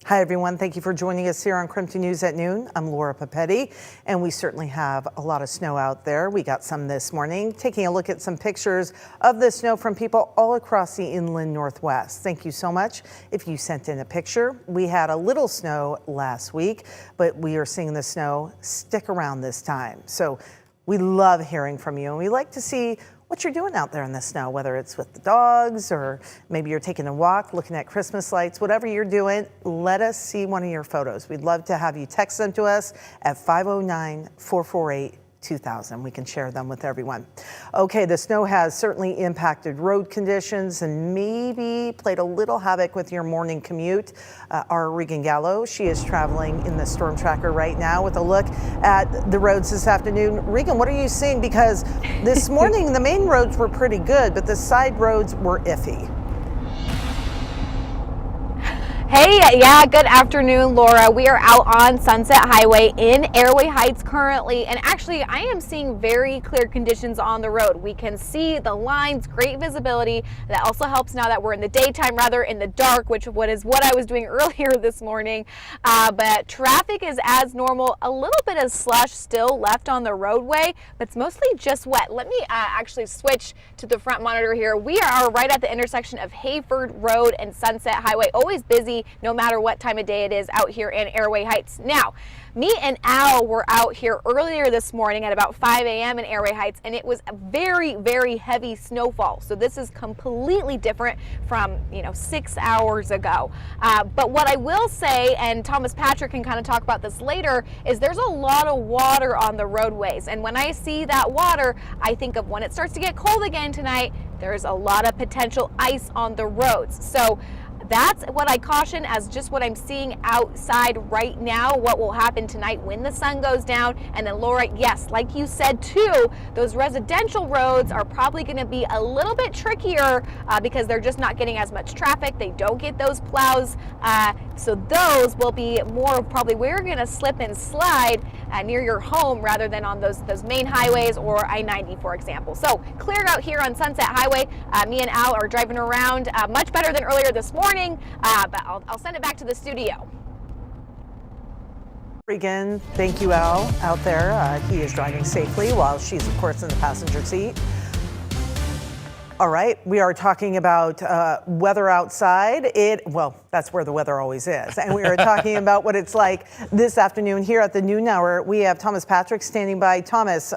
Hi, everyone. Thank you for joining us here on KREM News at noon. I'm Laura Papetti, and we certainly have a lot of snow out there. We got some this morning. Taking a look at some pictures of the snow from people all across the inland Northwest. Thank you so much if you sent in a picture. We had a little snow last week, but we are seeing the snow stick around this time. So we love hearing from you, and we like to see what you're doing out there in the snow, whether it's with the dogs or maybe you're taking a walk, looking at Christmas lights, whatever you're doing, let us see one of your photos. We'd love to have you text them to us at 509-448-2000. We can share them with everyone. Okay, the snow has certainly impacted road conditions and maybe played a little havoc with your morning commute. Our Regan Gallo, she is traveling in the storm tracker right now with a look at the roads this afternoon. Regan, what are you seeing? Because this morning the main roads were pretty good, but the side roads were iffy. Hey, yeah, good afternoon, Laura. We are out on Sunset Highway in Airway Heights currently, and actually I am seeing very clear conditions on the road. We can see the lines, great visibility. That also helps now that we're in the daytime rather in the dark, which is what I was doing earlier this morning. But traffic is as normal. A little bit of slush still left on the roadway, but it's mostly just wet. Let me actually switch to the front monitor here. We are right at the intersection of Hayford Road and Sunset Highway. Always busy no matter what time of day it is out here in Airway Heights. Now, me and Al were out here earlier this morning at about 5 a.m. in Airway Heights, and it was a very, very heavy snowfall. So this is completely different from, 6 hours ago. But what I will say, and Thomas Patrick can kind of talk about this later, is there's a lot of water on the roadways. And when I see that water, I think of when it starts to get cold again tonight, there's a lot of potential ice on the roads. So that's what I caution as just what I'm seeing outside right now, what will happen tonight when the sun goes down. And then Laura, yes, like you said too, those residential roads are probably going to be a little bit trickier because they're just not getting as much traffic. They don't get those plows. So those will be more of probably where you're going to slip and slide near your home rather than on those main highways or I-90, for example. So cleared out here on Sunset Highway. Me and Al are driving around much better than earlier this morning. But I'll send it back to the studio. Regan, thank you, Al, out there. He is driving safely while she's, of course, in the passenger seat. All right, we are talking about weather outside. Well, that's where the weather always is. And we are talking about what it's like this afternoon here at the noon hour. We have Thomas Patrick standing by. Thomas,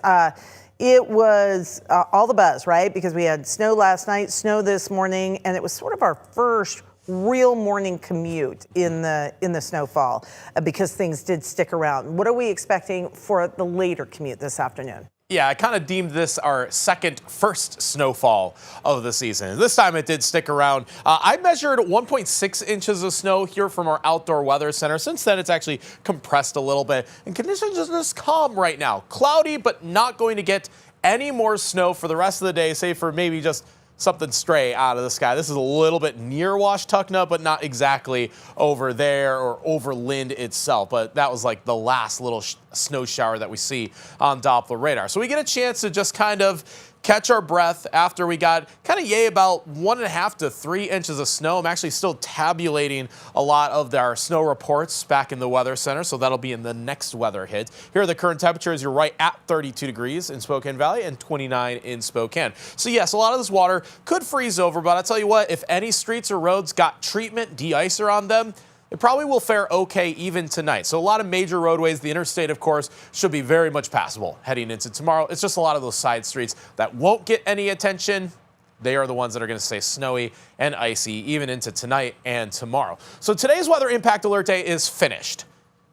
it was all the buzz, right? Because we had snow last night, snow this morning, and it was sort of our first real morning commute in the snowfall because things did stick around. What are we expecting for the later commute this afternoon? Yeah, I kind of deemed this our first snowfall of the season. This time it did stick around. I measured 1.6 inches of snow here from our outdoor weather center. Since then, it's actually compressed a little bit. And conditions are just calm right now. Cloudy, but not going to get any more snow for the rest of the day, save for maybe just something stray out of the sky. This is a little bit near Washtenaw, but not exactly over there or over Lind itself. But that was like the last little snow shower that we see on Doppler radar. So we get a chance to just kind of catch our breath after we got kind of about 1.5 to 3 inches of snow. I'm actually still tabulating a lot of our snow reports back in the weather center, so that'll be in the next weather hit. Here are the current temperatures. You're right at 32 degrees in Spokane Valley and 29 in Spokane. So yes, a lot of this water could freeze over, but I'll tell you what, if any streets or roads got treatment, de-icer on them, it probably will fare okay even tonight. So a lot of major roadways, the interstate, of course, should be very much passable heading into tomorrow. It's just a lot of those side streets that won't get any attention. They are the ones that are going to stay snowy and icy even into tonight and tomorrow. So today's weather impact alert day is finished.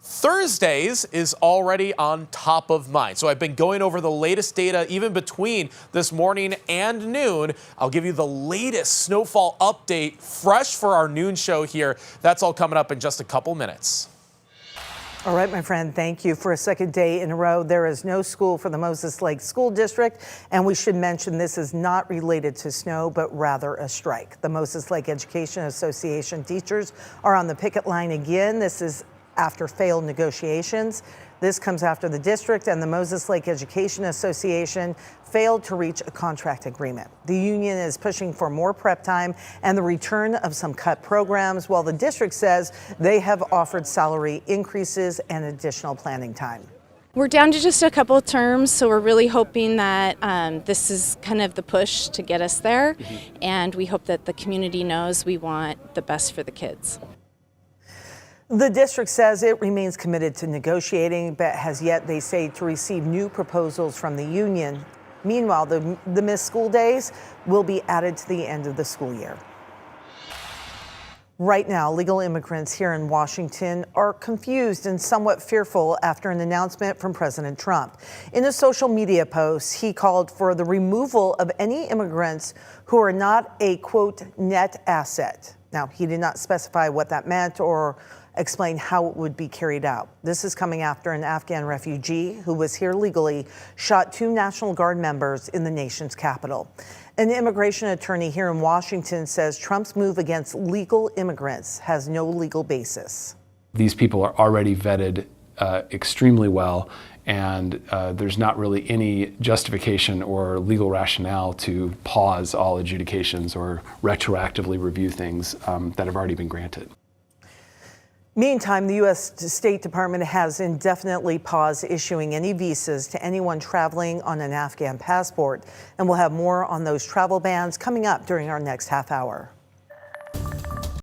Thursdays is already on top of mind. So I've been going over the latest data even between this morning and noon. I'll give you the latest snowfall update fresh for our noon show here. That's all coming up in just a couple minutes. All right, my friend, thank you. For a second day in a row, there is no school for the Moses Lake School District. And we should mention this is not related to snow, but rather a strike. The Moses Lake Education Association teachers are on the picket line again. This is after failed negotiations. This comes after the district and the Moses Lake Education Association failed to reach a contract agreement. The union is pushing for more prep time and the return of some cut programs, while the district says they have offered salary increases and additional planning time. We're down to just a couple of terms, so we're really hoping that this is kind of the push to get us there, and we hope that the community knows we want the best for the kids. The district says it remains committed to negotiating, but has yet, they say, to receive new proposals from the union. Meanwhile, the missed school days will be added to the end of the school year. Right now, legal immigrants here in Washington are confused and somewhat fearful after an announcement from President Trump. In a social media post, he called for the removal of any immigrants who are not a, quote, net asset. Now, he did not specify what that meant or explain how it would be carried out. This is coming after an Afghan refugee who was here legally shot 2 National Guard members in the nation's capital. An immigration attorney here in Washington says Trump's move against legal immigrants has no legal basis. These people are already vetted extremely well, and there's not really any justification or legal rationale to pause all adjudications or retroactively review things that have already been granted. Meantime, the U.S. State Department has indefinitely paused issuing any visas to anyone traveling on an Afghan passport, and we'll have more on those travel bans coming up during our next half hour.